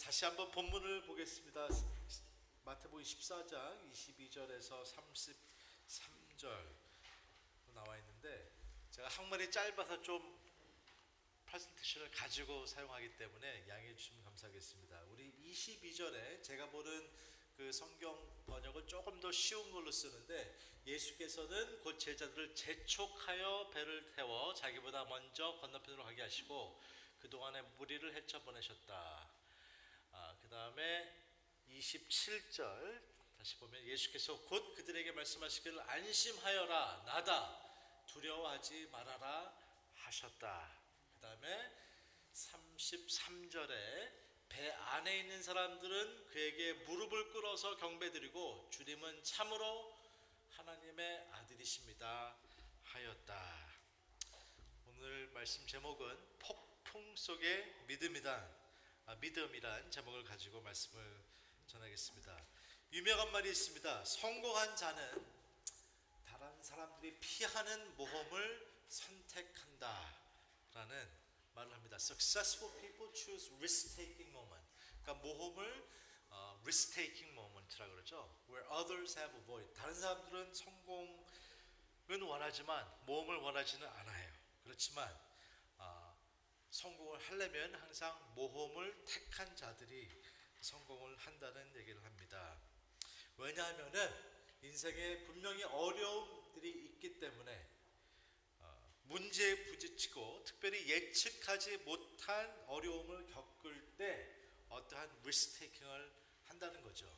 다시 한번 본문을 보겠습니다. 마태복음 14장 22절에서 33절 나와 있는데, 제가 한글이 짧아서 좀 프레젠테이션을 가지고 사용하기 때문에 양해해 주시면 감사하겠습니다. 우리 22절에 제가 보는 그 성경 번역은 조금 더 쉬운 걸로 쓰는데, 예수께서는 곧 제자들을 재촉하여 배를 태워 자기보다 먼저 건너편으로 가게 하시고 그동안에 무리를 헤쳐 보내셨다. 그 다음에 27절 다시 보면, 예수께서 곧 그들에게 말씀하시기를 안심하여라, 나다, 두려워하지 말아라 하셨다. 그 다음에 33절에 배 안에 있는 사람들은 그에게 무릎을 꿇어서 경배드리고 주님은 참으로 하나님의 아들이십니다 하였다. 오늘 말씀 제목은 폭풍 속의 믿음이란 제목을 가지고 말씀을 전하겠습니다. 유명한 말이 있습니다. 성공한 자는 다른 사람들이 피하는 모험을 선택한다 라는 말을 합니다. Successful people choose risk-taking moment. 그러니까 모험을 risk-taking moment라고 그러죠. Where others have avoided. 다른 사람들은 성공은 원하지만 모험을 원하지는 않아요. 그렇지만 성공을 하려면 항상 모험을 택한 자들이 성공을 한다는 얘기를 합니다. 왜냐하면은 인생에 분명히 어려움들이 있기 때문에 문제에 부딪히고 특별히 예측하지 못한 어려움을 겪을 때 어떠한 리스크테이킹을 한다는 거죠.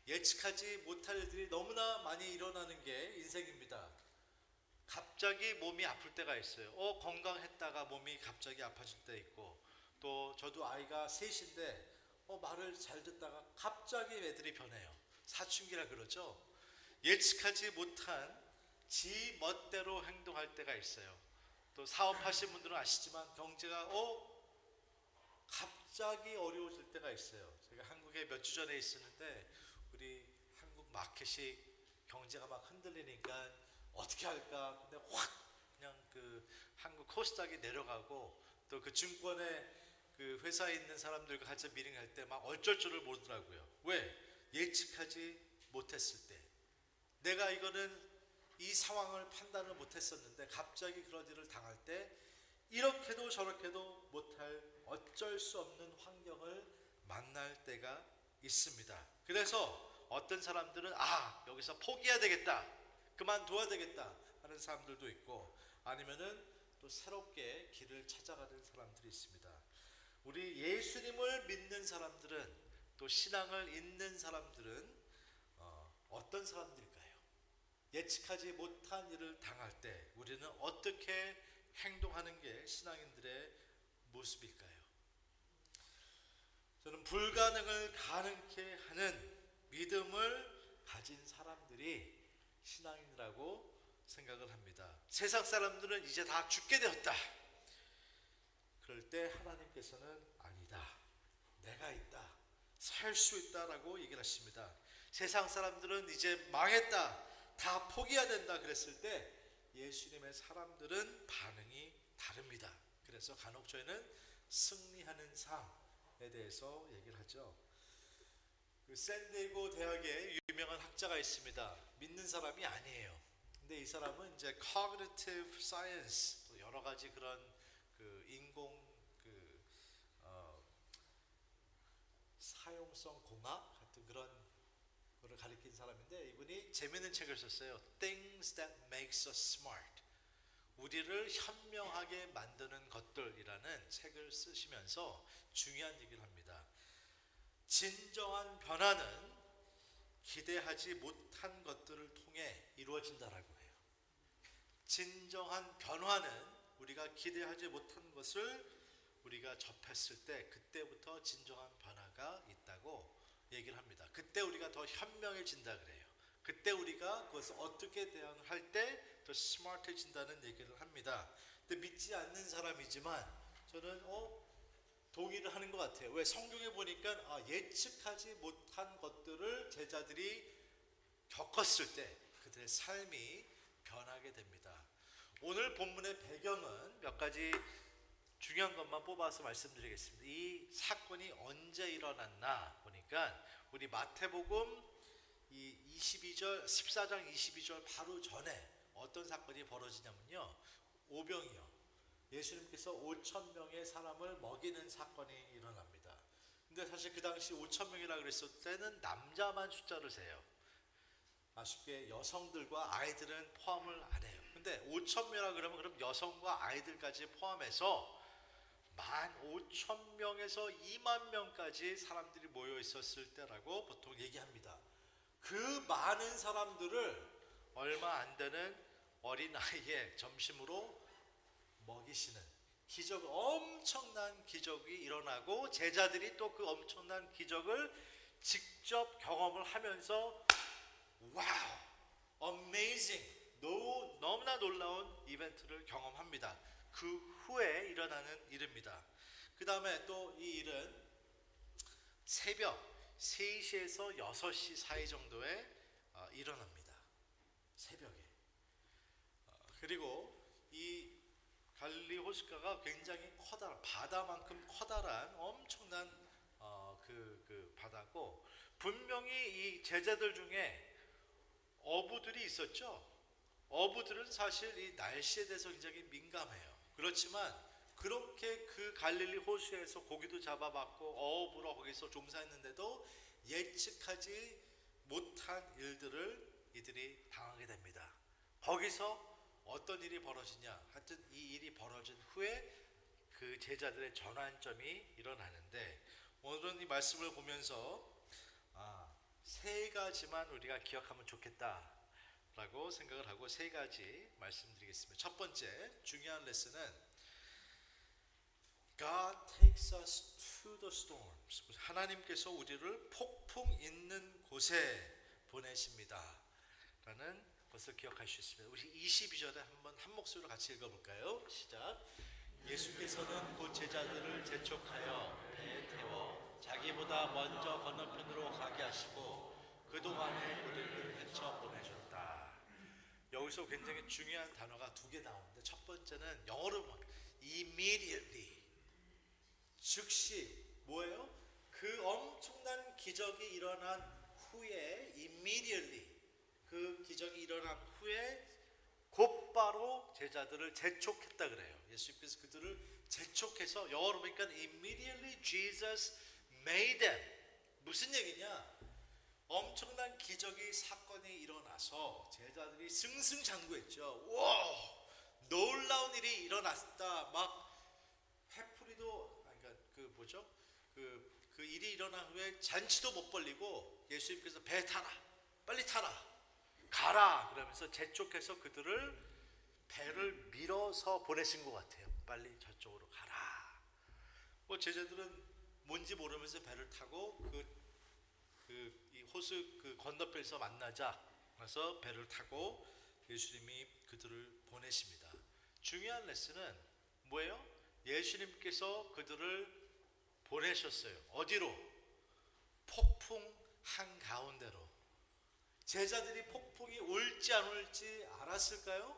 예측하지 못할 일들이 너무나 많이 일어나는 게 인생입니다. 갑자기 몸이 아플 때가 있어요. 건강했다가 몸이 갑자기 아파질 때 있고, 또 저도 아이가 셋인데 말을 잘 듣다가 갑자기 애들이 변해요. 사춘기라 그러죠. 예측하지 못한 지 멋대로 행동할 때가 있어요. 또 사업하시는 분들은 아시지만 경제가 갑자기 어려워질 때가 있어요. 제가 한국에 몇 주 전에 있었는데 우리 한국 마켓이 경제가 막 흔들리니까 어떻게 할까? 근데 확 그냥 그 한국 코스닥이 내려가고, 또 그 증권에 그 회사에 있는 사람들과 같이 미팅할 때 막 어쩔 줄을 모르더라고요. 왜? 예측하지 못했을 때. 내가 이 상황을 판단을 못했었는데 갑자기 그런 일을 당할 때 이렇게도 저렇게도 못할 어쩔 수 없는 환경을 만날 때가 있습니다. 그래서 어떤 사람들은 여기서 포기해야 되겠다, 그만둬야 되겠다 하는 사람들도 있고, 아니면은 또 새롭게 길을 찾아가는 사람들이 있습니다. 우리 예수님을 믿는 사람들은, 또 신앙을 잇는 사람들은 어떤 사람들일까요? 예측하지 못한 일을 당할 때 우리는 어떻게 행동하는 게 신앙인들의 모습일까요? 저는 불가능을 가능케 하는 믿음을 가진 사람들이 신앙인이라고 생각을 합니다. 세상 사람들은 이제 다 죽게 되었다. 그럴 때 하나님께서는 아니다, 내가 있다, 살 수 있다라고 얘기를 하십니다. 세상 사람들은 이제 망했다, 다 포기해야 된다 그랬을 때 예수님의 사람들은 반응이 다릅니다. 그래서 간혹 저희는 승리하는 삶에 대해서 얘기를 하죠. 그 샌디에고 대학에 유명한 학자가 있습니다. 믿는 사람이 아니에요. 근데 이 사람은 이제 cognitive science, 또 여러 가지 그런 그 인공 사용성 공학 같은 그런 거를 가리킨 사람인데, 이분이 재미있는 책을 썼어요. Things that makes us smart. 우리를 현명하게 만드는 것들이라는 책을 쓰시면서 중요한 얘기를 합니다. 진정한 변화는 기대하지 못한 것들을 통해 이루어진다라고 해요. 진정한 변화는 우리가 기대하지 못한 것을 우리가 접했을 때 그때부터 진정한 변화가 있다고 얘기를 합니다. 그때 우리가 더 현명해진다 그래요. 그때 우리가 그것을 어떻게 대응을 할 때 더 스마트해진다는 얘기를 합니다. 근데 믿지 않는 사람이지만 저는 동의를 하는 것 같아요. 왜? 성경에 보니까 예측하지 못한 것들을 제자들이 겪었을 때 그들의 삶이 변하게 됩니다. 오늘 본문의 배경은 몇 가지 중요한 것만 뽑아서 말씀드리겠습니다. 이 사건이 언제 일어났나 보니까 우리 마태복음 이 22절 14장 22절 바로 전에 어떤 사건이 벌어지냐면요. 오병이요. 예수님께서 5천 명의 사람을 먹이는 사건이 일어납니다. 근데 사실 그 당시 5천 명이라 그랬을 때는 남자만 숫자를 세요. 아쉽게 여성들과 아이들은 포함을 안 해요. 근데 5천 명이라 그러면 여성과 아이들까지 포함해서 15,000명에서 2만 명까지 사람들이 모여 있었을 때라고 보통 얘기합니다. 그 많은 사람들을 얼마 안 되는 어린아이의 점심으로 먹이시는 기적, 엄청난 기적이 일어나고 제자들이 또 그 엄청난 기적을 직접 경험을 하면서 와우, amazing, 너무나 놀라운 이벤트를 경험합니다. 그 후에 일어나는 일입니다. 그 다음에 또 이 일은 새벽 3시에서 6시 사이 정도에 일어납니다. 새벽에. 그리고 이 갈릴리 호숫가가 굉장히 커다란, 바다만큼 커다란 엄청난 그 바다고, 분명히 이 제자들 중에 어부들이 있었죠. 어부들은 사실 이 날씨에 대해서 굉장히 민감해요. 그렇지만 그렇게 그 갈릴리 호수에서 고기도 잡아봤고 어부로 거기서 종사했는데도 예측하지 못한 일들을 이들이 당하게 됩니다. 거기서 어떤 일이 벌어지냐, 하여튼 이 일이 벌어진 후에 그 제자들의 전환점이 일어나는데, 오늘은 이 말씀을 보면서 세 가지만 우리가 기억하면 좋겠다 라고 생각을 하고 세 가지 말씀드리겠습니다. 첫 번째 중요한 레슨은 God takes us to the storms. 하나님께서 우리를 폭풍 있는 곳에 보내십니다 라는 것을 기억할 수 있습니다. 우리 22절에 한번 한 목소리로 같이 읽어볼까요? 시작. 예수께서는 곧 제자들을 재촉하여 배에 태워 자기보다 먼저 건너편으로 가게 하시고 그동안에 우리를 헤쳐 보내셨다. 여기서 굉장히 중요한 단어가 두 개 나오는데, 첫 번째는 영어로 보면 immediately, 즉시. 뭐예요? 그 엄청난 기적이 일어난 후에 immediately, 그 기적이 일어난 후에 곧바로 제자들을 재촉했다 그래요. 예수님께서 그들을 재촉해서, 영어로 보니까 immediately Jesus made them. 무슨 얘기냐? 엄청난 기적이, 사건이 일어나서 제자들이 승승장구했죠. 와, 놀라운 일이 일어났다. 막 해프리도, 그러니까 그 뭐죠? 그 일이 일어난 후에 잔치도 못 벌리고 예수님께서 배 타라, 빨리 타라, 가라 그러면서 재촉해서 그들을 배를 밀어서 보내신 것 같아요. 빨리 저쪽으로 가라. 뭐 제자들은 뭔지 모르면서 배를 타고 이 호수 그 건너편에서 만나자 그래서 배를 타고 예수님이 그들을 보내십니다. 중요한 레슨은 뭐예요? 예수님께서 그들을 보내셨어요. 어디로? 폭풍 한가운데로. 제자들이 폭풍이 올지 안 올지 알았을까요?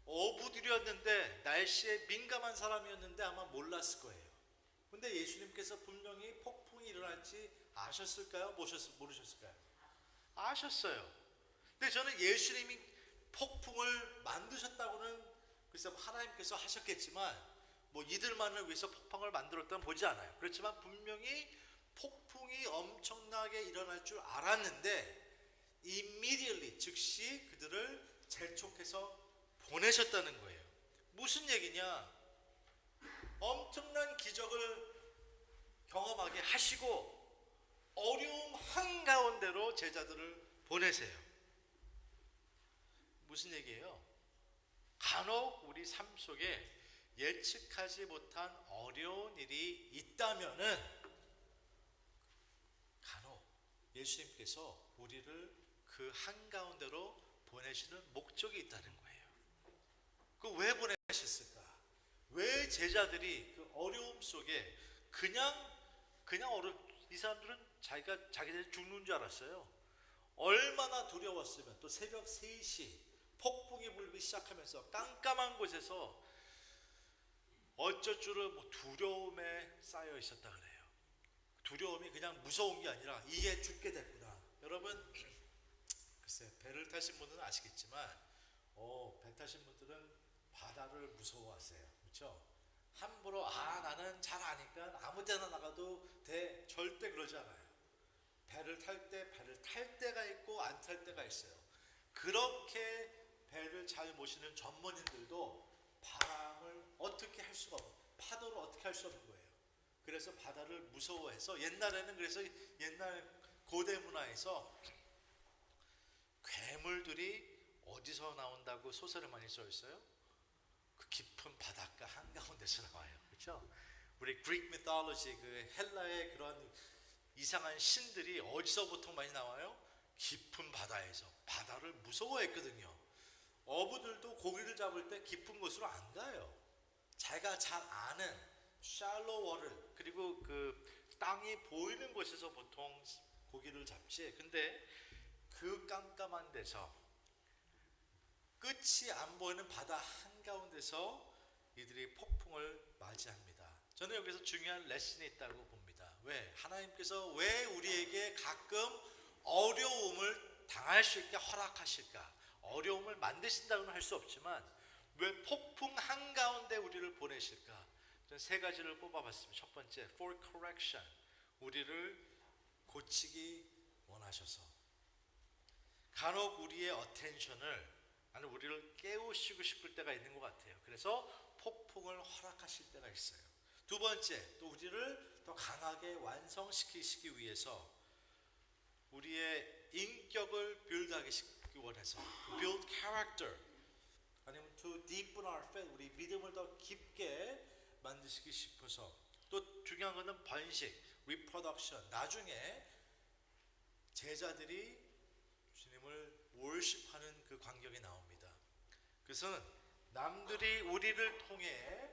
어부들이었는데, 날씨에 민감한 사람이었는데 아마 몰랐을 거예요. 근데 예수님께서 분명히 폭풍이 일어날지 아셨을까요? 모르셨을까요? 아셨어요. 근데 저는 예수님이 폭풍을 만드셨다고는, 글쎄 하나님께서 하셨겠지만 뭐 이들만을 위해서 폭풍을 만들었다는 보지 않아요. 그렇지만 분명히 폭풍이 엄청나게 일어날 줄 알았는데 immediately, 즉시 그들을 재촉해서 보내셨다는 거예요. 무슨 얘기냐? 엄청난 기적을 경험하게 하시고 어려움 한가운데로 제자들을 보내세요. 무슨 얘기예요? 간혹 우리 삶 속에 예측하지 못한 어려운 일이 있다면은 간혹 예수님께서 우리를 그 한가운데로 보내시는 목적이 있다는 거예요. 그 왜 보내셨을까? 왜 제자들이 그 어려움 속에 이 사람들은 자기들이 죽는 줄 알았어요. 얼마나 두려웠으면, 또 새벽 3시 폭풍이 불기 시작하면서 깜깜한 곳에서 어쩔 줄을 두려움에 쌓여 있었다 그래요. 두려움이 그냥 무서운 게 아니라 이게 죽게 됐구나. 여러분 글쎄 배를 타신 분들은 아시겠지만 배 타신 분들은 바다를 무서워하세요. 그렇죠? 함부로 나는 잘 아니까 아무 데나 나가도 돼 절대 그러지 않아요. 배를 탈 때가 있고 안 탈 때가 있어요. 그렇게 배를 잘 모시는 전문인들도 바람을 어떻게 할 수가 없어요. 파도를 어떻게 할 수 없는 거예요. 그래서 바다를 무서워해서 옛날에는 그래서 옛날 고대 문화에서 괴물들이 어디서 나온다고 소설에 많이 써 있어요? 그 깊은 바닷가 한가운데서 나와요. 그렇죠? 우리 그릭 미톨로지 그 헬라의 그런 이상한 신들이 어디서 보통 많이 나와요? 깊은 바다에서. 바다를 무서워했거든요. 어부들도 고기를 잡을 때 깊은 곳으로 안 가요. 자기가 잘 아는 샬로우 워터 그리고 그 땅이 보이는 곳에서 보통 고기를 잡지. 근데 그 깜깜한 데서 끝이 안 보이는 바다 한가운데서 이들이 폭풍을 맞이합니다. 저는 여기서 중요한 레슨이 있다고 봅니다. 왜? 하나님께서 왜 우리에게 가끔 어려움을 당할 수 있게 허락하실까? 어려움을 만드신다고는 할 수 없지만 왜 폭풍 한가운데 우리를 보내실까? 저는 세 가지를 뽑아봤습니다. 첫 번째, for correction. 우리를 고치기 원하셔서. 간혹 우리의 attention을 아니 우리를 깨우시고 싶을 때가 있는 것 같아요. 그래서 폭풍을 허락하실 때가 있어요. 두 번째, 또 우리를 더 강하게 완성시키시기 위해서 우리의 인격을 빌드하기 원해서 build character 아니면 to deepen our faith 우리 믿음을 더 깊게 만드시기 싶어서 또 중요한 것은 번식, reproduction 나중에 제자들이 주님을 월십하는 그 광경이 나옵니다. 그래서 남들이 우리를 통해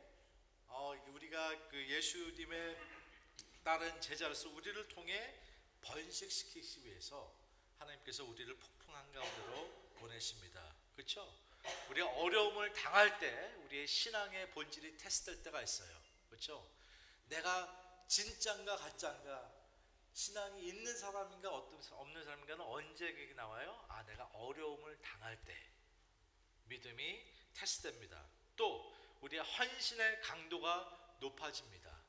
우리가 그 예수님의 다른 제자로서 우리를 통해 번식시키기 위해서 하나님께서 우리를 폭풍 한가운데로 보내십니다. 그렇죠? 우리가 어려움을 당할 때 우리의 신앙의 본질이 테스트될 때가 있어요. 그렇죠? 내가 진짜인가 가짜인가 신앙이 있는 사람인가 없는 사람인가는 언제 나와요? 내가 어려움을 당할 때 믿음이 테스트됩니다. 또 우리의 헌신의 강도가 높아집니다.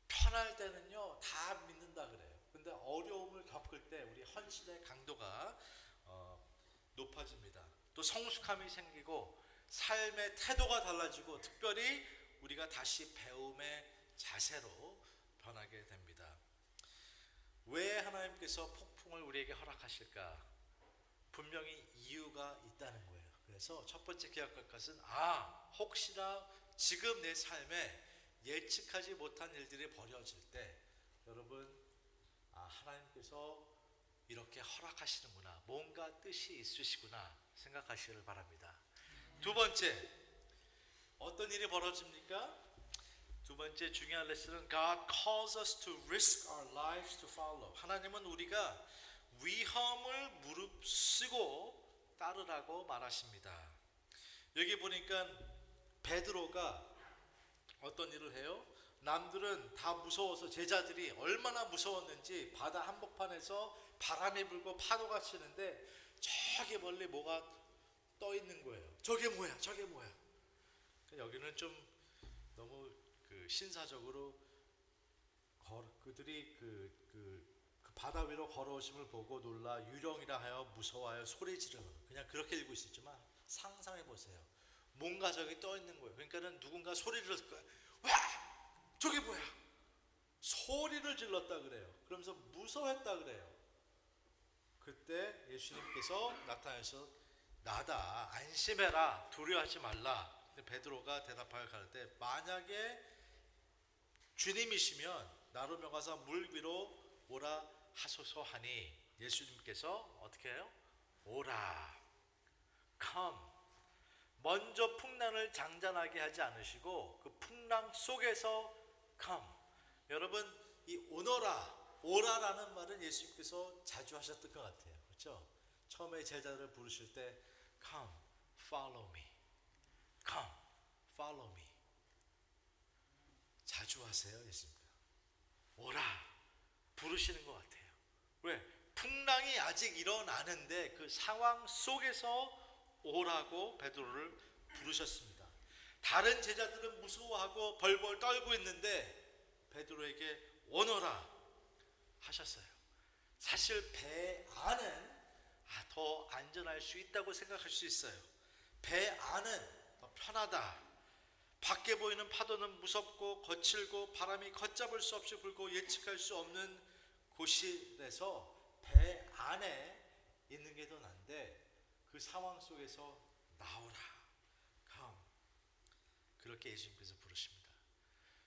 편할 때는요 다 믿는다 그래요. 근데 어려움을 겪을 때 우리 헌신의 강도가 높아집니다. 또 성숙함이 생기고 삶의 태도가 달라지고 특별히 우리가 다시 배움의 자세로 변하게 됩니다. 왜 하나님께서 폭풍을 우리에게 허락하실까? 분명히 이유가 있다는 거예요. 그래서 첫 번째 기억할 것은 혹시나 지금 내 삶에 예측하지 못한 일들이 벌어질 때 여러분 하나님께서 이렇게 허락하시는구나 뭔가 뜻이 있으시구나 생각하시길 바랍니다. 두 번째 어떤 일이 벌어집니까? 두 번째 중요한 레슨은 God calls us to risk our lives to follow. 하나님은 우리가 위험을 무릅쓰고 따르라고 말하십니다. 여기 보니까 베드로가 어떤 일을 해요? 남들은 다 무서워서 제자들이 얼마나 무서웠는지 바다 한복판에서 바람이 불고 파도가 치는데 저기 멀리 뭐가 떠 있는 거예요. 저게 뭐야? 저게 뭐야? 여기는 좀 너무 신사적으로 그들이 그 바다 위로 걸어오심을 보고 놀라 유령이라 하여 무서워하여 소리 지르는 그냥 그렇게 읽고 있었지만 상상해 보세요. 뭔가 저기 떠 있는 거예요. 그러니까는 누군가 소리를 질렀을 거예요. 와! 저게 뭐야? 소리를 질렀다 그래요. 그러면서 무서워했다 그래요. 그때 예수님께서 나타나셔서 나다 안심해라 두려워하지 말라. 근데 베드로가 대답하여 가르되 만약에 주님이시면 나로 명하사 물 위로 오라 하소서 하니 예수님께서 어떻게 해요? 오라 come 먼저 풍랑을 장전하게 하지 않으시고 그 풍랑 속에서 come 여러분 이 오라라는 말은 예수님께서 자주 하셨던 것 같아요. 그렇죠? 처음에 제자들을 부르실 때 come follow me come follow me 자주 하세요. 예수님께서 오라 부르시는 것 같아요. 왜? 풍랑이 아직 일어나는데 그 상황 속에서 오라고 베드로를 부르셨습니다. 다른 제자들은 무서워하고 벌벌 떨고 있는데 베드로에게 오너라 하셨어요. 사실 배 안은 더 안전할 수 있다고 생각할 수 있어요. 배 안은 더 편하다. 밖에 보이는 파도는 무섭고 거칠고 바람이 걷잡을 수 없이 불고 예측할 수 없는 곳이라서 배 안에 있는 게 더 난데 그 상황 속에서 나오라, come. 그렇게 예수님께서 부르십니다.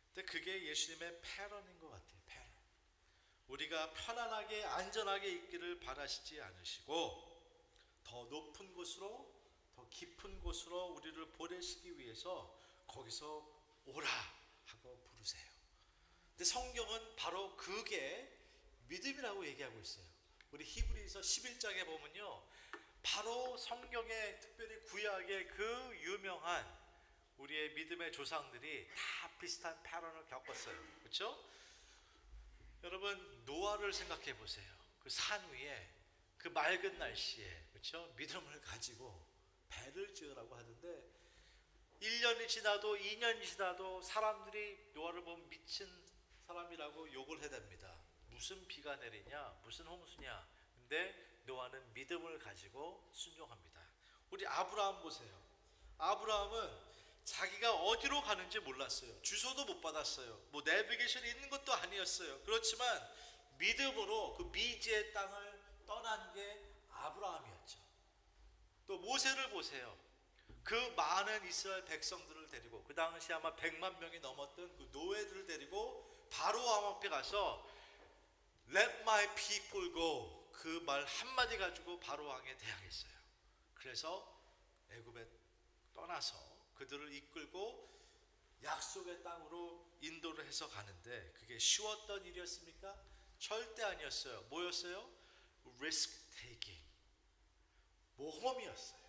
근데 그게 예수님의 패런인 것 같아요. 패런. 우리가 편안하게 안전하게 있기를 바라시지 않으시고 더 높은 곳으로, 더 깊은 곳으로 우리를 보내시기 위해서 거기서 오라 하고 부르세요. 근데 성경은 바로 그게 믿음이라고 얘기하고 있어요. 우리 히브리서 11장에 보면요, 바로 성경에 특별히 구약의 그 유명한 우리의 믿음의 조상들이 다 비슷한 패런을 겪었어요. 그렇죠? 여러분, 노아를 생각해 보세요. 그 산 위에 그 맑은 날씨에, 그렇죠? 믿음을 가지고 배를 지으라고 하는데 1년이 지나도 2년이 지나도 사람들이 노아를 보면 미친 사람이라고 욕을 해댑니다. 무슨 비가 내리냐, 무슨 홍수냐. 근데 노아는 믿음을 가지고 순종합니다. 우리 아브라함 보세요. 아브라함은 자기가 어디로 가는지 몰랐어요. 주소도 못 받았어요. 뭐 내비게이션이 있는 것도 아니었어요. 그렇지만 믿음으로 그 미지의 땅을 떠난 게 아브라함이었죠. 또 모세를 보세요. 그 많은 이스라엘 백성들을 데리고, 그 당시 아마 100만 명이 넘었던 그 노예들을 데리고 바로 앞에 가서 Let my people go, 그 말 한마디 가지고 바로 왕에 대항했어요. 그래서 애굽에 떠나서 그들을 이끌고 약속의 땅으로 인도를 해서 가는데 그게 쉬웠던 일이었습니까? 절대 아니었어요. 뭐였어요? Risk taking, 모험이었어요.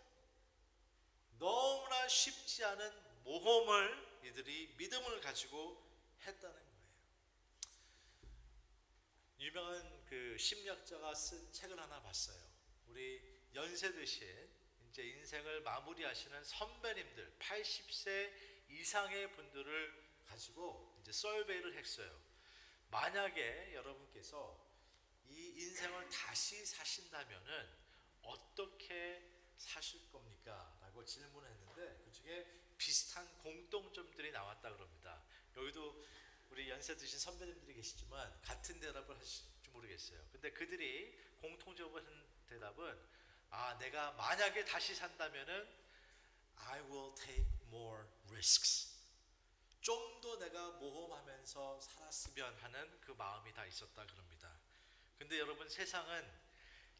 너무나 쉽지 않은 모험을 이들이 믿음을 가지고 했다는 거예요. 유명한 그 심리학자가 쓴 책을 하나 봤어요. 우리 연세 드신 이제 인생을 마무리하시는 선배님들, 80세 이상의 분들을 가지고 이제 서베이를 했어요. 만약에 여러분께서 이 인생을 다시 사신다면은 어떻게 사실 겁니까? 라고 질문했는데 그 중에 비슷한 공통점들이 나왔다 그럽니다. 여기도 우리 연세 드신 선배님들이 계시지만 같은 대답을 하실지 모르겠어요. 근데 그들이 공통적으로 한 대답은 내가 만약에 다시 산다면은 I will take more risks. 좀 더 내가 모험하면서 살았으면 하는 그 마음이 다 있었다 그럽니다. 근데 여러분, 세상은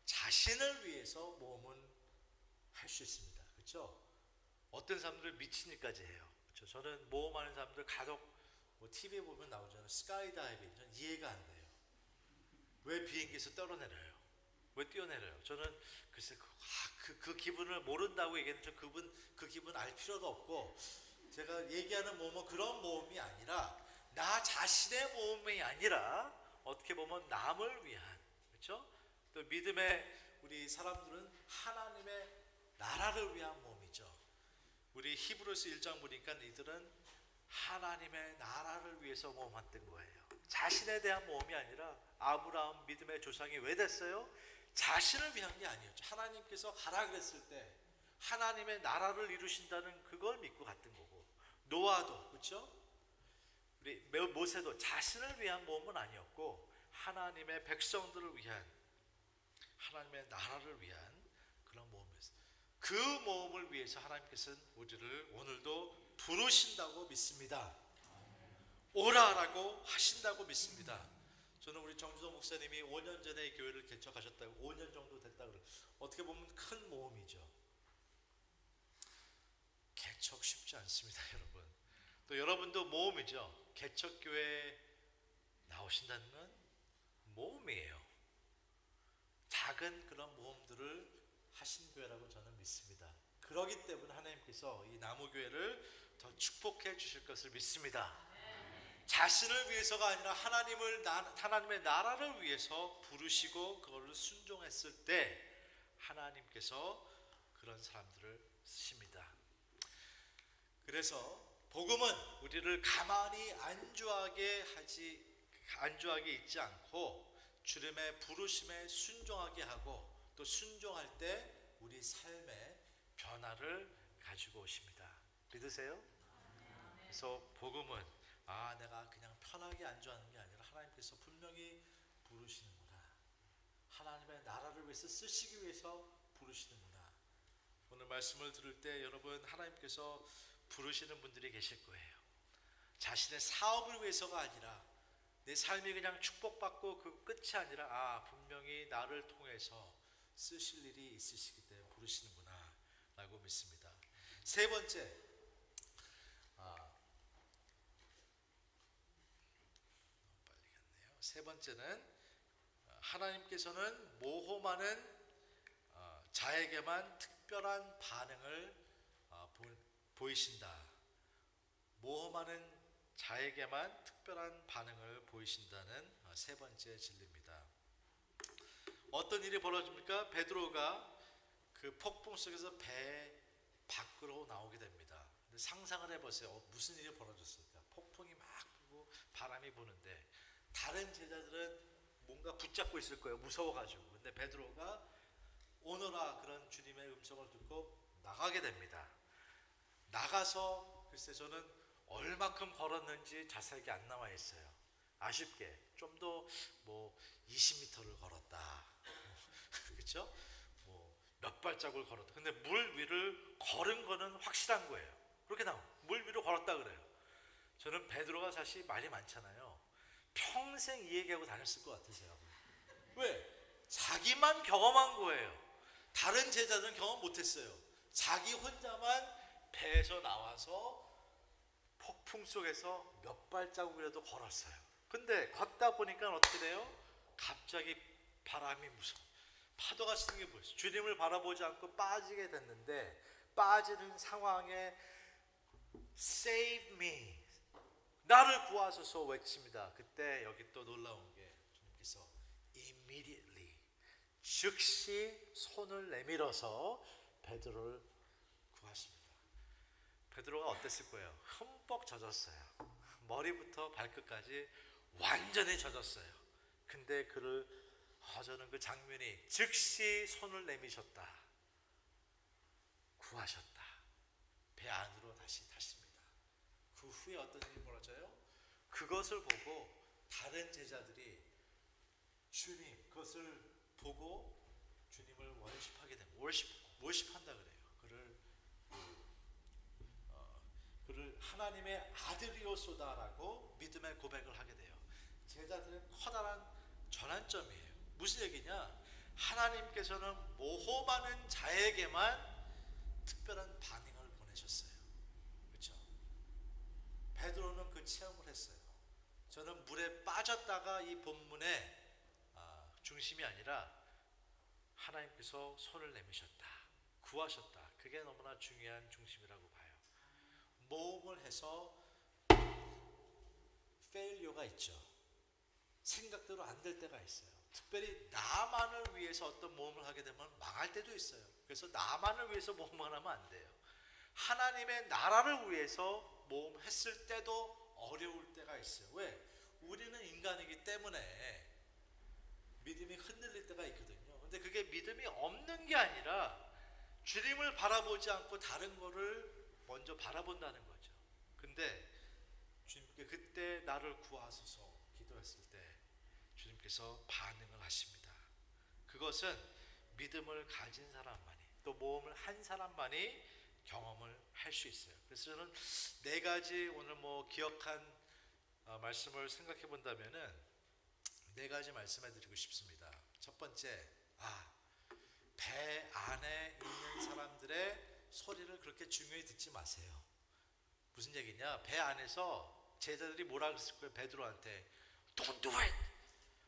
자신을 위해서 모험은 할 수 있습니다. 그렇죠? 어떤 사람들은 미치니까지 해요. 그렇죠? 저는 모험하는 사람들 가족 TV에 보면 나오잖아요. 스카이다이빙. 저는 이해가 안 돼요. 왜 비행기에서 떨어내려요? 왜 뛰어내려요? 저는 글쎄 그 기분을 모른다고 얘기하는, 그 기분 알 필요도 없고, 제가 얘기하는 모험은 그런 모험이 아니라 나 자신의 모험이 아니라 어떻게 보면 남을 위한, 그렇죠? 또 믿음의 우리 사람들은 하나님의 나라를 위한 모험이죠. 우리 히브리서 1장 보니까 이들은 하나님의 나라를 위해서 모험했던 거예요. 자신에 대한 모험이 아니라 아브라함 믿음의 조상이 왜 됐어요? 자신을 위한 게 아니었죠. 하나님께서 가라 그랬을 때 하나님의 나라를 이루신다는 그걸 믿고 갔던 거고, 노아도 그렇죠? 우리 모세도 자신을 위한 모험은 아니었고 하나님의 백성들을 위한, 하나님의 나라를 위한 그런 모험이었어요. 그 모험을 위해서 하나님께서는 우리를 오늘도 부르신다고 믿습니다. 오라라고 하신다고 믿습니다. 저는 우리 정주성 목사님이 5년 전에 이 교회를 개척하셨다고, 5년 정도 됐다고 그래요. 어떻게 보면 큰 모험이죠. 개척 쉽지 않습니다, 여러분. 또 여러분도 모험이죠. 개척교회 나오신다는 건 모험이에요. 작은 그런 모험들을 하신 교회라고 저는 믿습니다. 그러기 때문에 하나님께서 이 나무교회를 더 축복해 주실 것을 믿습니다. 자신을 위해서가 아니라 하나님의 나라를 위해서 부르시고 그거를 순종했을 때 하나님께서 그런 사람들을 쓰십니다. 그래서 복음은 우리를 가만히 안주하게 있지 않고 주님의 부르심에 순종하게 하고, 또 순종할 때 우리 삶의 변화를 가지고 오십니다. 믿으세요? 그래서 복음은 내가 그냥 편하게 안주하는 게 아니라 하나님께서 분명히 부르시는구나, 하나님의 나라를 위해서 쓰시기 위해서 부르시는구나. 오늘 말씀을 들을 때 여러분, 하나님께서 부르시는 분들이 계실 거예요. 자신의 사업을 위해서가 아니라, 내 삶이 그냥 축복받고 그 끝이 아니라 분명히 나를 통해서 쓰실 일이 있으시기 때문에 부르시는구나 라고 믿습니다. 세 번째, 세 번째는 하나님께서는 모험하는 자에게만 특별한 반응을 보이신다. 모험하는 자에게만 특별한 반응을 보이신다는 세 번째 진리입니다. 어떤 일이 벌어집니까? 베드로가 그 폭풍 속에서 배 밖으로 나오게 됩니다. 근데 상상을 해보세요. 무슨 일이 벌어졌을까? 폭풍이 막 불고 바람이 부는데 다른 제자들은 뭔가 붙잡고 있을 거예요. 무서워가지고. 근데 베드로가 오너라 그런 주님의 음성을 듣고 나가게 됩니다. 나가서 글쎄 저는 얼마큼 걸었는지 자세하게 안 나와 있어요. 아쉽게 좀 더 20m를 걸었다. 그렇죠? 몇 발자국을 걸었다. 근데 물 위를 걸은 거는 확실한 거예요. 그렇게 나와. 물 위로 걸었다 그래요. 저는 베드로가 사실 말이 많잖아요. 평생 이 얘기하고 다녔을 것 같으세요. 왜? 자기만 경험한 거예요. 다른 제자들은 경험 못했어요. 자기 혼자만 배에서 나와서 폭풍 속에서 몇 발자국이라도 걸었어요. 근데 걷다 보니까 어떻게 돼요? 갑자기 바람이 파도가 치는 게 보였어요. 주님을 바라보지 않고 빠지게 됐는데, 빠지는 상황에 Save me, 나를 구하소서 외칩니다. 그때 여기 또 놀라운 게 주님께서 immediately, 즉시 손을 내밀어서 베드로를 구하십니다. 베드로가 어땠을 거예요? 흠뻑 젖었어요. 머리부터 발끝까지 완전히 젖었어요. 근데 저는 그 장면이 즉시 손을 내미셨다, 구하셨다, 배 안으로 다시 타십니다. 그 후에 어떤 일이 벌어져요? 그것을 보고 다른 제자들이 주님, 그것을 보고 주님을 월십하게 됩니다. 월십한다 그래요. 그를 하나님의 아들이오소다라고 믿음의 고백을 하게 돼요. 제자들은 커다란 전환점이에요. 무슨 얘기냐? 하나님께서는 모험하는 자에게만 특별한 반응을 보내셨어요. 그렇죠? 베드로는 그 체험을 했어요. 저는 물에 빠졌다가 이 본문의 중심이 아니라 하나님께서 손을 내미셨다, 구하셨다, 그게 너무나 중요한 중심이라고 봐요. 모험을 해서 페일리어가 있죠. 생각대로 안 될 때가 있어요. 특별히 나만을 위해서 어떤 모험을 하게 되면 망할 때도 있어요. 그래서 나만을 위해서 모험을 하면 안 돼요. 하나님의 나라를 위해서 모험했을 때도 어려울 때가 있어요. 왜? 우리는 인간이기 때문에 믿음이 흔들릴 때가 있거든요. 근데 그게 믿음이 없는 게 아니라 주님을 바라보지 않고 다른 거를 먼저 바라본다는 거죠. 근데 주님께 그때 나를 구하소서 기도했을 때 주님께서 반응을 하십니다. 그것은 믿음을 가진 사람만이, 또 모험을 한 사람만이 경험을 할 수 있어요. 그래서 저는 네 가지 오늘 기억한 말씀을 생각해 본다면은 네 가지 말씀해 드리고 싶습니다. 첫 번째, 배 안에 있는 사람들의 소리를 그렇게 중요히 듣지 마세요. 무슨 얘기냐? 배 안에서 제자들이 뭐라 그랬을 거예요? 베드로한테 Don't do it!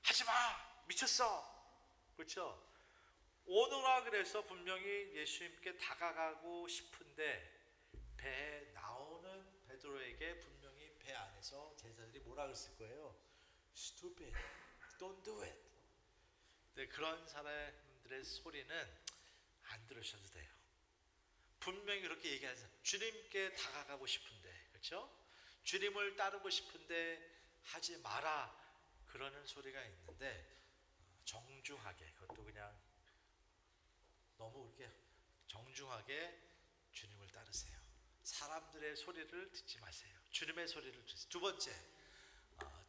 하지마! 미쳤어! 그렇죠? 오너라 그래서 분명히 예수님께 다가가고 싶은데 배에 나오는 베드로에게 분명히 배 안에서 제자들이 목사들이 뭐라 그랬을 거예요? Stupid, don't do it. 근데 그런 사람들의 소리는 안 들으셔도 돼요. 분명히 그렇게 얘기하세요. 주님께 다가가고 싶은데, 그렇죠? 주님을 따르고 싶은데 하지 마라, 그러는 소리가 있는데, 정중하게, 그것도 그냥 너무 그렇게 정중하게 주님을 따르세요. 사람들의 소리를 듣지 마세요. 주님의 소리를 듣으세요. 두 번째,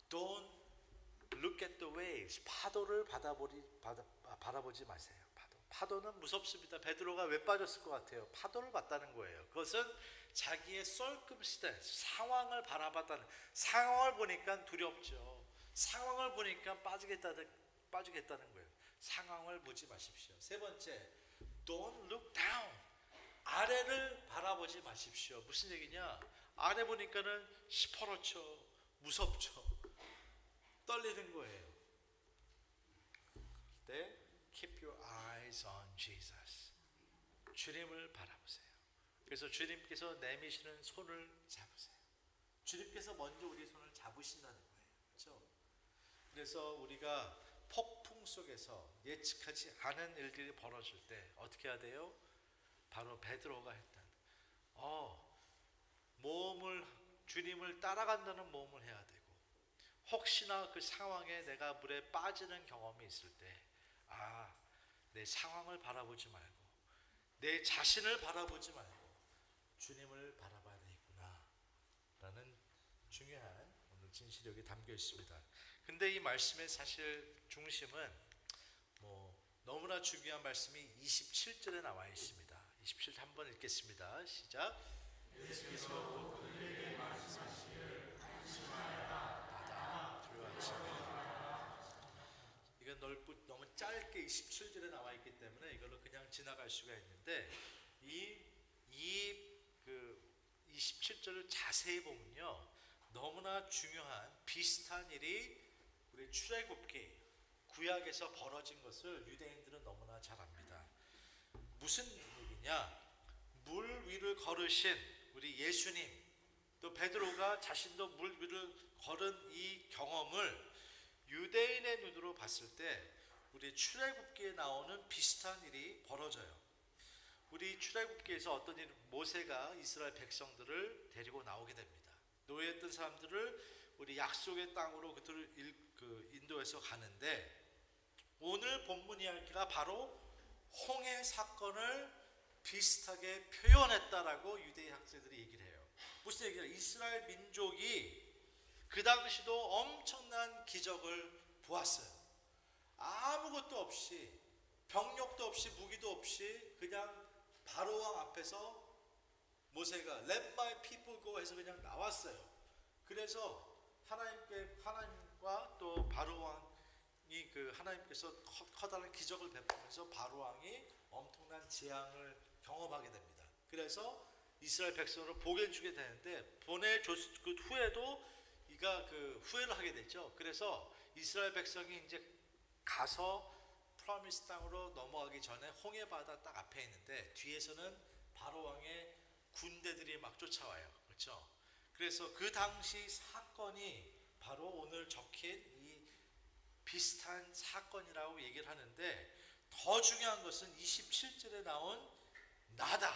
don't look at the waves. 파도를 바라보지 마세요. 파도는 무섭습니다. 베드로가 왜 빠졌을 것 같아요? 파도를 봤다는 거예요. 그것은 자기의 circumstance, 상황을 바라봤다는, 상황을 보니까 두렵죠. 상황을 보니까 빠지겠다는 거예요. 상황을 보지 마십시오. 세 번째, don't look down. 아래를 바라보지 마십시오. 무슨 얘기냐? 아래 보니까는 시퍼렇죠. 무섭죠. 떨리는 거예요. 그때 keep your eyes on Jesus. 주님을 바라보세요. 그래서 주님께서 내미시는 손을 잡으세요. 주님께서 먼저 우리 손을 잡으신다는 거예요. 그렇죠? 그래서 우리가 폭풍 속에서 예측하지 않은 일들이 벌어질 때 어떻게 해야 돼요? 바로 베드로가 했던 주님을 따라간다는 모험을 해야 되고, 혹시나 그 상황에 내가 물에 빠지는 경험이 있을 때 내 상황을 바라보지 말고 내 자신을 바라보지 말고 주님을 바라봐야 되겠구나 라는 중요한 오늘 진실이 여기 담겨 있습니다. 근데 이 말씀의 사실 중심은 너무나 중요한 말씀이 27절에 나와 있습니다. 27절 한번 읽겠습니다. 시작. 예수께서 곧 그들에게 말씀하시기를 안심하여라, 나다, 두려워하지. 이건 너무 짧게 27절에 나와 있기 때문에 이걸로 그냥 지나갈 수가 있는데, 이 27절을 자세히 보면요, 너무나 중요한 비슷한 일이 우리 출애굽기 구약에서 벌어진 것을 유대인들은 너무나 잘 압니다. 무슨 얘기냐? 물 위를 걸으신 우리 예수님, 또 베드로가 자신도 물 위를 걸은 이 경험을 유대인의 눈으로 봤을 때 우리 출애굽기에 나오는 비슷한 일이 벌어져요. 우리 출애굽기에서 어떤 일, 모세가 이스라엘 백성들을 데리고 나오게 됩니다. 노예했던 사람들을 우리 약속의 땅으로 그들을 인도해서 가는데, 오늘 본문 이야기가 바로 홍해 사건을 비슷하게 표현했다라고 유대인 학자들이 얘기를 해요. 무슨 얘기냐? 이스라엘 민족이 그 당시도 엄청난 기적을 보았어요. 아무것도 없이, 병력도 없이, 무기도 없이 그냥 바로왕 앞에서 모세가 Let my people go 해서 그냥 나왔어요. 그래서 하나님과 또 바로왕이 하나님께서 커다란 기적을 베푸면서 바로왕이 엄청난 재앙을 경험하게 됩니다. 그래서 이스라엘 백성을 보내주게 되는데, 보내줬을 그 후에도 이가 후회를 하게 됐죠. 그래서 이스라엘 백성이 이제 가서 프로미스 땅으로 넘어가기 전에 홍해 바다 딱 앞에 있는데, 뒤에서는 바로왕의 군대들이 막 쫓아와요. 그렇죠? 그래서 그 당시 사건이 바로 오늘 적힌 이 비슷한 사건이라고 얘기를 하는데, 더 중요한 것은 27절에 나온 나다,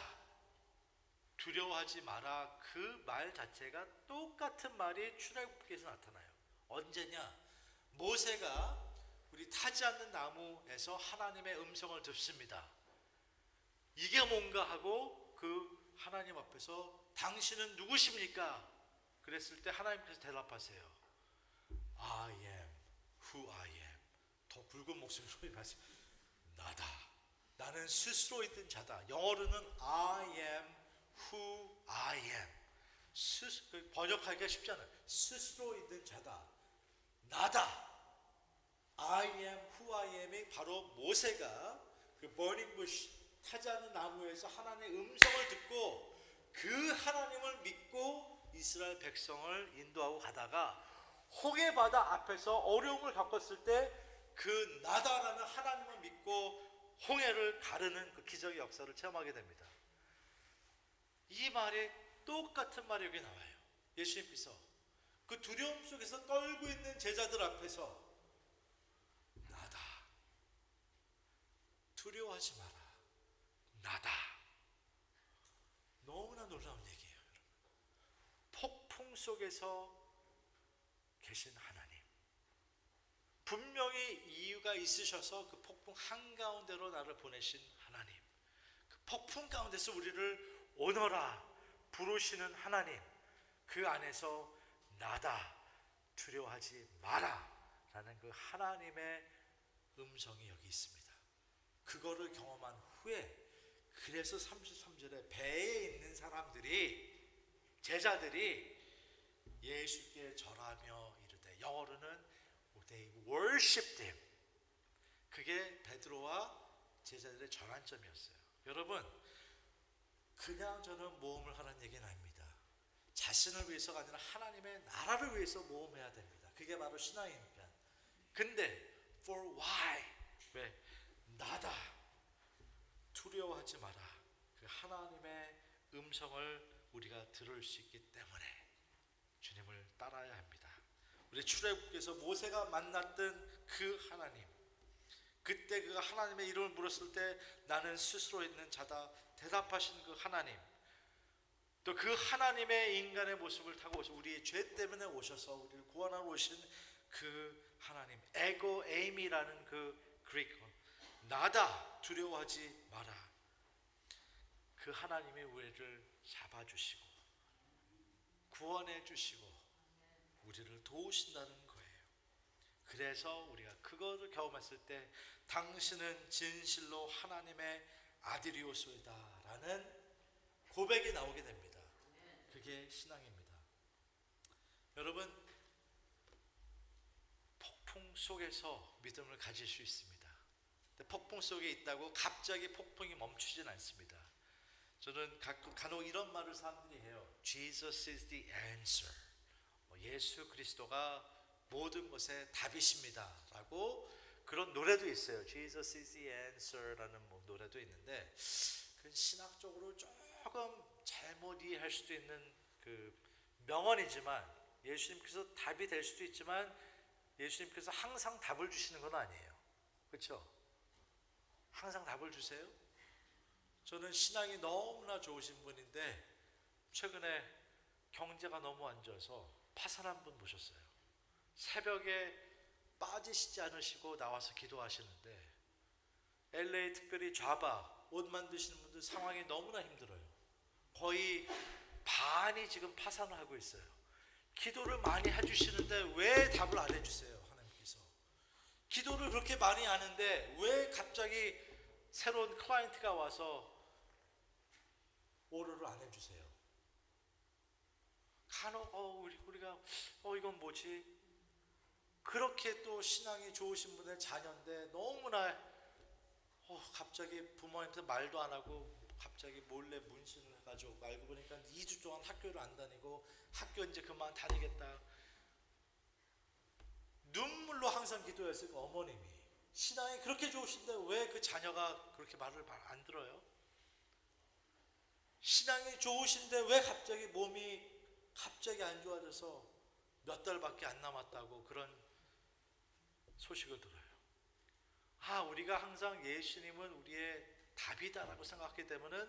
두려워하지 마라, 그 말 자체가 똑같은 말이 출애굽기에서 나타나요. 언제냐? 모세가 우리 타지 않는 나무에서 하나님의 음성을 듣습니다. 이게 뭔가 하고 그 하나님 앞에서 당신은 누구십니까? 그랬을 때 하나님께서 대답하세요. I am who I am. 더 굵은 목소리로 말씀. 나다. 나는 스스로 있던 자다. 영어로는 I am who I am. 번역하기가 쉽지 않아요. 스스로 있는 자다. 나다. I am who I am이 바로 모세가 그 burning bush, 타지 않는 나무에서 하나님의 음성을 듣고 그 하나님을 믿고 이스라엘 백성을 인도하고 가다가 홍해 바다 앞에서 어려움을 겪었을 때 그 나다라는 하나님을 믿고 홍해를 가르는 그 기적의 역사를 체험하게 됩니다. 이 말이 똑같은 말이 여기 나와요. 예수님께서 그 두려움 속에서 떨고 있는 제자들 앞에서 나다. 두려워하지 마라. 나다. 너무나 놀라운 얘기예요. 폭풍 속에서 계신 하나님. 분명히 이유가 있으셔서 그 폭풍 한가운데로 나를 보내신 하나님. 그 폭풍 가운데서 우리를 오너라 부르시는 하나님. 그 안에서 나다. 두려워하지 마라. 라는 그 하나님의 음성이 여기 있습니다. 그거를 경험한 후에 그래서 33절에 배에 있는 사람들이 제자들이 예수께 절하며 이르되 영어로는 they worshiped him. 그게 베드로와 제자들의 전환점이었어요. 여러분 그냥 저는 모험을 하라는 얘기는 아닙니다. 자신을 위해서가 아니라 하나님의 나라를 위해서 모험해야 됩니다. 그게 바로 신앙이니까. 근데 for why? 왜? 나다. 두려워하지 마라. 그 하나님의 음성을 우리가 들을 수 있기 때문에 주님을 따라야 합니다. 우리 출애굽기에서 모세가 만났던 그 하나님, 그때 그 하나님의 이름을 물었을 때 나는 스스로 있는 자다 대답하신 그 하나님, 또 그 하나님의 인간의 모습을 타고 오셔서 우리의 죄 때문에 오셔서 우리를 구원하러 오신 그 하나님, 에고 에임이라는 그 그리스, 나다 두려워하지 마라. 그 하나님이 우리를 잡아주시고 구원해 주시고 우리를 도우신다는 거예요. 그래서 우리가 그것을 경험했을 때 당신은 진실로 하나님의 아들이오소이다 라는 고백이 나오게 됩니다. 그게 신앙입니다. 여러분 폭풍 속에서 믿음을 가질 수 있습니다. 근데 폭풍 속에 있다고 갑자기 폭풍이 멈추진 않습니다. 저는 간혹 이런 말을 사람들이 해요. Jesus is the answer. 예수 그리스도가 모든 것의 답이십니다 라고 그런 노래도 있어요. Jesus is the answer 라는 노래도 있는데 그 신학적으로 조금 잘못 이해할 수도 있는 그 명언이지만 예수님께서 답이 될 수도 있지만 예수님께서 항상 답을 주시는 건 아니에요. 그렇죠? 항상 답을 주세요? 저는 신앙이 너무나 좋으신 분인데 최근에 경제가 너무 안 좋아서 파산한 분 보셨어요. 새벽에 빠지시지 않으시고 나와서 기도하시는데 LA 특별히 좌바 옷 만드시는 분들 상황이 너무나 힘들어요. 거의 반이 지금 파산을 하고 있어요. 기도를 많이 해주시는데 왜 답을 안 해주세요? 하나님께서 기도를 그렇게 많이 하는데 왜 갑자기 새로운 클라이언트가 와서 오더를 안 해주세요? 간혹 우리가 이건 뭐지? 그렇게 또 신앙이 좋으신 분의 자녀인데 너무나 갑자기 부모님한테 말도 안 하고 갑자기 몰래 문신을 해가지고 알고 보니까 2주 동안 학교를 안 다니고 학교 이제 그만 다니겠다. 눈물로 항상 기도했을 그 어머님이 신앙이 그렇게 좋으신데 왜 그 자녀가 그렇게 말을 안 들어요? 신앙이 좋으신데 왜 갑자기 몸이 갑자기 안 좋아져서 몇 달밖에 안 남았다고 그런 소식을 들어요. 우리가 항상 예수님은 우리의 답이다라고 생각하기 때문에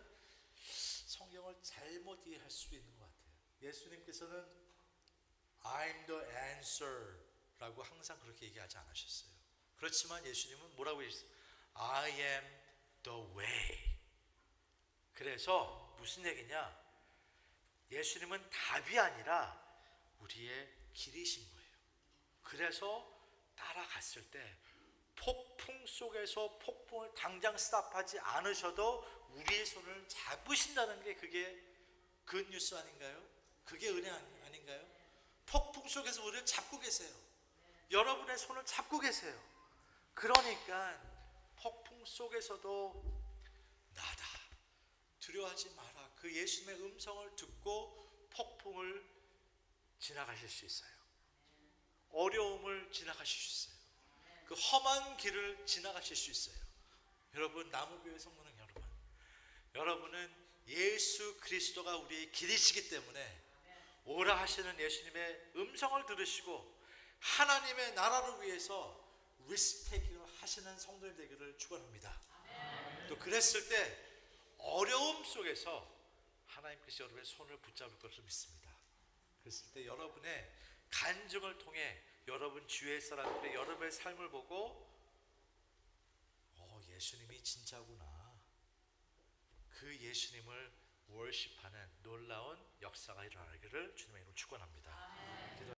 성경을 잘못 이해할 수도 있는 것 같아요. 예수님께서는 I'm the answer 라고 항상 그렇게 얘기하지 않으셨어요. 그렇지만 예수님은 뭐라고 했어요? I am the way. 그래서 무슨 얘기냐? 예수님은 답이 아니라 우리의 길이신 거예요. 그래서 따라갔을 때 폭풍 속에서 폭풍을 당장 스탑하지 않으셔도 우리의 손을 잡으신다는 게 그게 굿뉴스 아닌가요? 그게 은혜 아닌가요? 폭풍 속에서 우리를 잡고 계세요. 여러분의 손을 잡고 계세요. 그러니까 폭풍 속에서도 나다 두려워하지 마라. 그 예수님의 음성을 듣고 폭풍을 지나가실 수 있어요. 어려움을 지나가실 수 있어요. 그 험한 길을 지나가실 수 있어요. 여러분 나무교회 성도는 여러분은 예수 그리스도가 우리의 길이시기 때문에 오라 하시는 예수님의 음성을 들으시고 하나님의 나라를 위해서 리스크테이킹을 하시는 성도님 되기를 축원합니다. 또 그랬을 때 어려움 속에서 하나님께서 여러분의 손을 붙잡을 것을 믿습니다. 그랬을 때 여러분의 간증을 통해 여러분 주위의 사람들의 여러분의 삶을 보고 예수님이 진짜구나, 그 예수님을 월십하는 놀라운 역사가 일어나기를 주님의 이름으로 축원합니다.